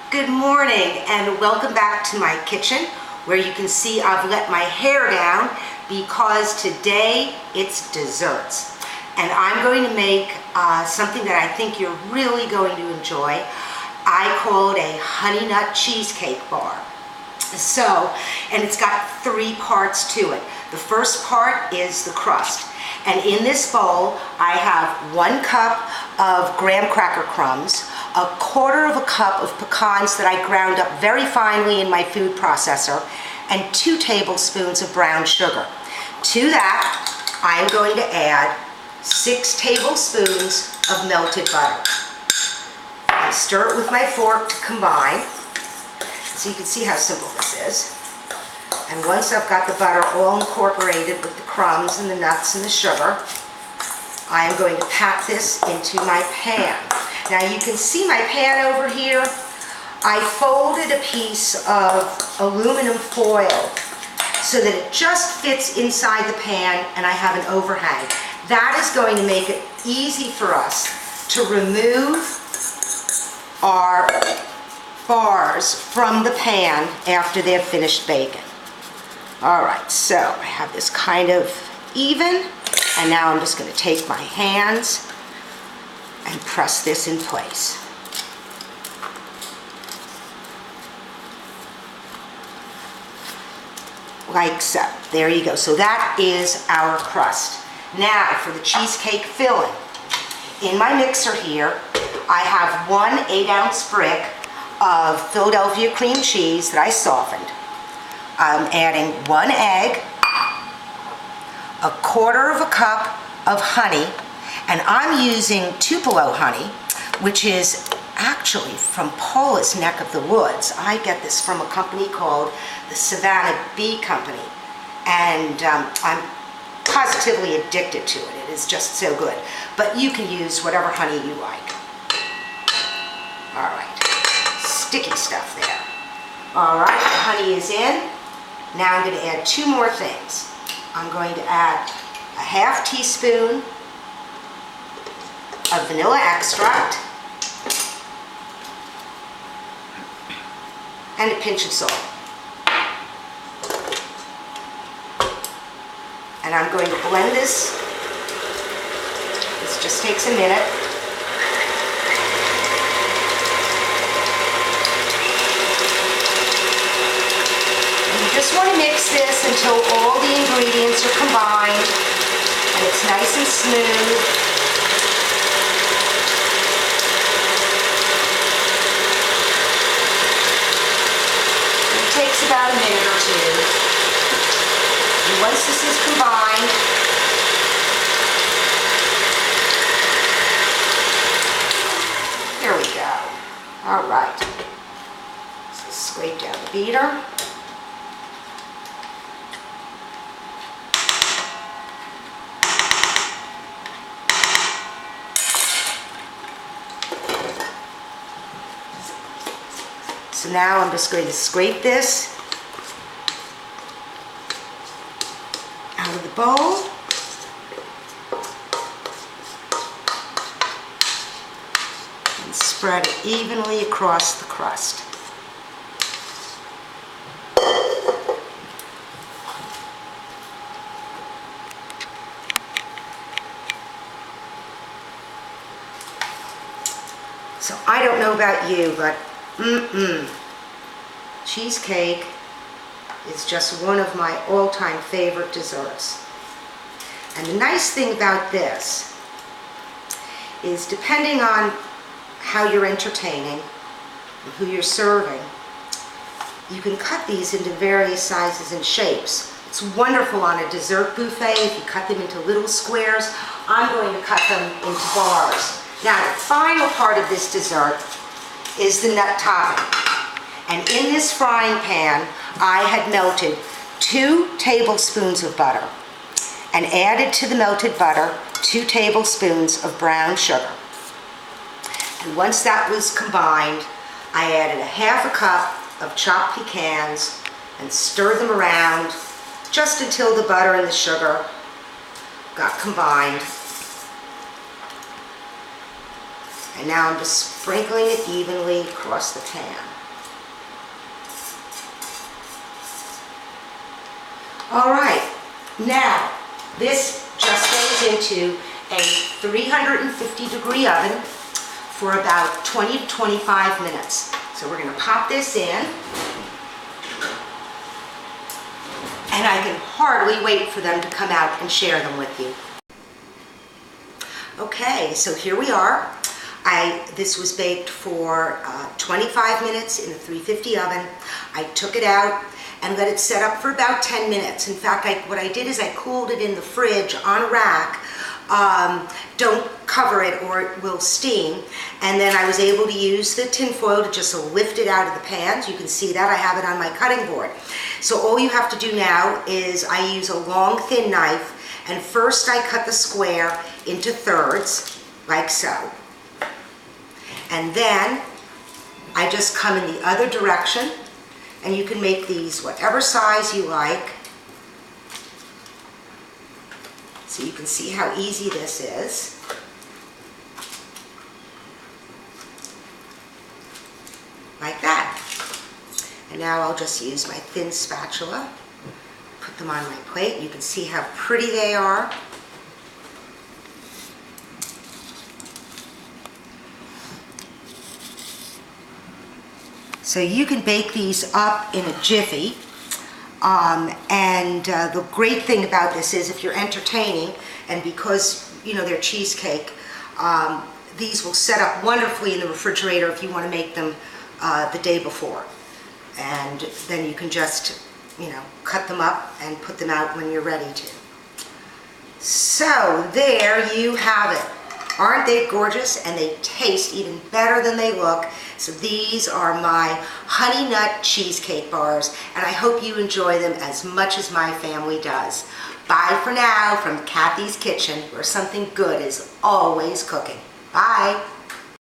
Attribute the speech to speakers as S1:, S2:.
S1: Good morning and welcome back to my kitchen where you can see I've let my hair down because today it's desserts. And I'm going to make something that I think you're really going to enjoy. I call it a honey nut cheesecake bar. And it's got three parts to it. The first part is the crust. And in this bowl, I have 1 cup of graham cracker crumbs, 1/4 cup of pecans that I ground up very finely in my food processor, and 2 tablespoons of brown sugar. To that, I'm going to add 6 tablespoons of melted butter. I stir it with my fork to combine, so you can see how simple this is. And once I've got the butter all incorporated with the crumbs and the nuts and the sugar, I am going to pack this into my pan. Now you can see my pan over here. I folded a piece of aluminum foil so that it just fits inside the pan and I have an overhang. That is going to make it easy for us to remove our bars from the pan after they're finished baking. Alright, so I have this kind of even, and now I'm just going to take my hands and press this in place. Like so. There you go. So that is our crust. Now for the cheesecake filling. In my mixer here, I have 1 8-ounce brick of Philadelphia cream cheese that I softened. I'm adding 1 egg, 1/4 cup of honey, and I'm using Tupelo honey, which is actually from Paula's neck of the woods. I get this from a company called the Savannah Bee Company, and I'm positively addicted to it. It is just so good. But you can use whatever honey you like. All right, sticky stuff there. All right, the honey is in. Now I'm going to add 2 more things. I'm going to add a 1/2 teaspoon of vanilla extract and a pinch of salt. And I'm going to blend this. This just takes a minute. Just want to mix this until all the ingredients are combined and it's nice and smooth. It takes about a minute or 2. And once this is combined, there we go. All right. So scrape down the beater. So now I'm just going to scrape this out of the bowl. And spread it evenly across the crust. So I don't know about you, but cheesecake is just one of my all-time favorite desserts. And the nice thing about this is, depending on how you're entertaining and who you're serving, you can cut these into various sizes and shapes. It's wonderful on a dessert buffet if you cut them into little squares. I'm going to cut them into bars. Now the final part of this dessert is the nut topping. And in this frying pan, I had melted 2 tablespoons of butter and added to the melted butter 2 tablespoons of brown sugar. And once that was combined, I added 1/2 cup of chopped pecans and stirred them around just until the butter and the sugar got combined. And now I'm just sprinkling it evenly across the pan. All right, now this just goes into a 350-degree oven for about 20 to 25 minutes. So we're going to pop this in. And I can hardly wait for them to come out and share them with you. Okay, so here we are. This was baked for 25 minutes in the 350 oven. I took it out and let it set up for about 10 minutes. In fact, what I did is I cooled it in the fridge on a rack. Don't cover it or it will steam. And then I was able to use the tin foil to just lift it out of the pan. You can see that I have it on my cutting board. So all you have to do now is I use a long thin knife, and first I cut the square into thirds, like so. And then I just come in the other direction, and you can make these whatever size you like. So you can see how easy this is. Like that. And now I'll just use my thin spatula, put them on my plate. You can see how pretty they are. So you can bake these up in a jiffy. The great thing about this is if you're entertaining, and because they're cheesecake, these will set up wonderfully in the refrigerator if you want to make them the day before. And then you can just cut them up and put them out when you're ready to. So there you have it. Aren't they gorgeous? And they taste even better than they look. So these are my honey nut cheesecake bars, and I hope you enjoy them as much as my family does. Bye for now from Kathy's Kitchen, where something good is always cooking. Bye.